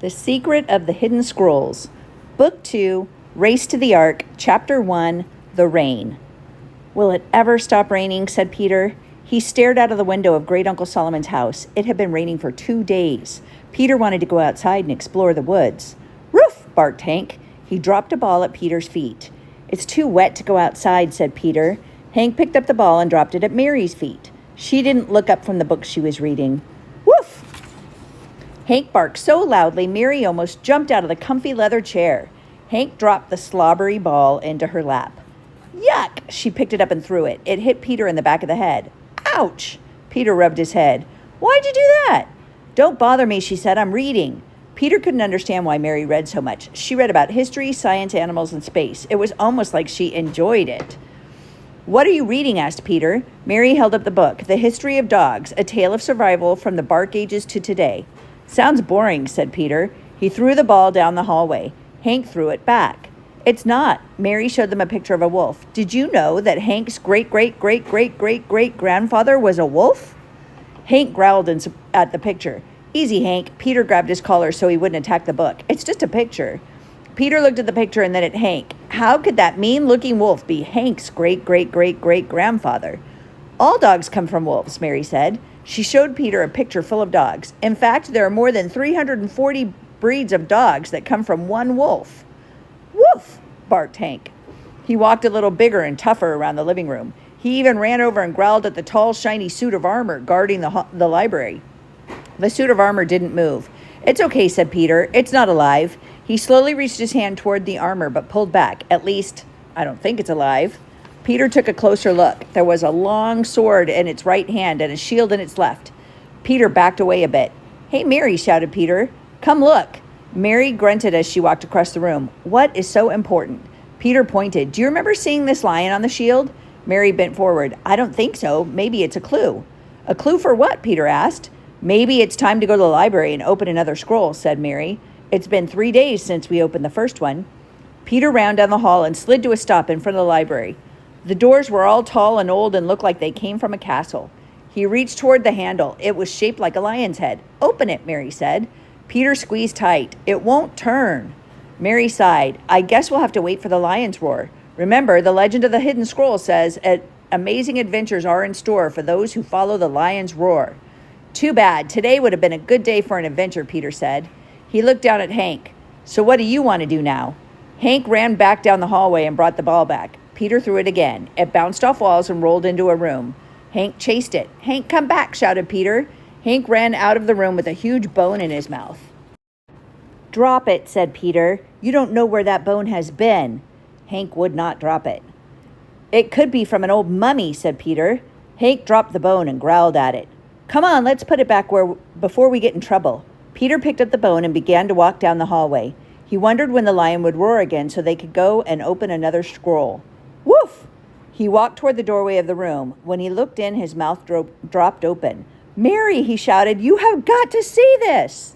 The Secret of the Hidden Scrolls. Book 2, Race to the Ark, Chapter 1, The Rain. "Will it ever stop raining?" said Peter. He stared out of the window of Great Uncle Solomon's house. It had been raining for 2 days. Peter wanted to go outside and explore the woods. "Roof!" barked Hank. He dropped a ball at Peter's feet. "It's too wet to go outside," said Peter. Hank picked up the ball and dropped it at Mary's feet. She didn't look up from the book she was reading. "Woof!" Hank barked so loudly, Mary almost jumped out of the comfy leather chair. Hank dropped the slobbery ball into her lap. "Yuck!" She picked it up and threw it. It hit Peter in the back of the head. "Ouch!" Peter rubbed his head. "Why'd you do that?" "Don't bother me," she said. "I'm reading." Peter couldn't understand why Mary read so much. She read about history, science, animals, and space. It was almost like she enjoyed it. "What are you reading?" asked Peter. Mary held up the book, The History of Dogs, A Tale of Survival from the Bark Ages to Today. "Sounds boring," said Peter. He threw the ball down the hallway. Hank threw it back. "It's not." Mary showed them a picture of a wolf. "Did you know that Hank's great-great-great-great-great-great-grandfather was a wolf?" Hank growled at the picture. "Easy, Hank." Peter grabbed his collar so he wouldn't attack the book. "It's just a picture." Peter looked at the picture and then at Hank. How could that mean-looking wolf be Hank's great-great-great-great-grandfather? "All dogs come from wolves," Mary said. She showed Peter a picture full of dogs. In fact, there are more than 340 breeds of dogs that come from one wolf. "Woof!" barked Hank. He walked a little bigger and tougher around the living room. He even ran over and growled at the tall, shiny suit of armor guarding the library. The suit of armor didn't move. "It's okay," said Peter. "It's not alive." He slowly reached his hand toward the armor but pulled back. "At least, I don't think it's alive." Peter took a closer look. There was a long sword in its right hand and a shield in its left. Peter backed away a bit. "Hey, Mary," shouted Peter. "Come look." Mary grunted as she walked across the room. "What is so important?" Peter pointed. "Do you remember seeing this lion on the shield?" Mary bent forward. "I don't think so. Maybe it's a clue." "A clue for what?" Peter asked. "Maybe it's time to go to the library and open another scroll," said Mary. "It's been 3 days since we opened the first one." Peter ran down the hall and slid to a stop in front of the library. The doors were all tall and old and looked like they came from a castle. He reached toward the handle. It was shaped like a lion's head. "Open it," Mary said. Peter squeezed tight. "It won't turn." Mary sighed. "I guess we'll have to wait for the lion's roar. Remember, the legend of the hidden scroll says amazing adventures are in store for those who follow the lion's roar." "Too bad. Today would have been a good day for an adventure," Peter said. He looked down at Hank. "So what do you want to do now?" Hank ran back down the hallway and brought the ball back. Peter threw it again. It bounced off walls and rolled into a room. Hank chased it. "Hank, come back," shouted Peter. Hank ran out of the room with a huge bone in his mouth. "Drop it," said Peter. "You don't know where that bone has been." Hank would not drop it. "It could be from an old mummy," said Peter. Hank dropped the bone and growled at it. "Come on, let's put it back before we get in trouble." Peter picked up the bone and began to walk down the hallway. He wondered when the lion would roar again so they could go and open another scroll. "Woof!" He walked toward the doorway of the room. When he looked in, his mouth dropped open. "Mary," he shouted, "you have got to see this!"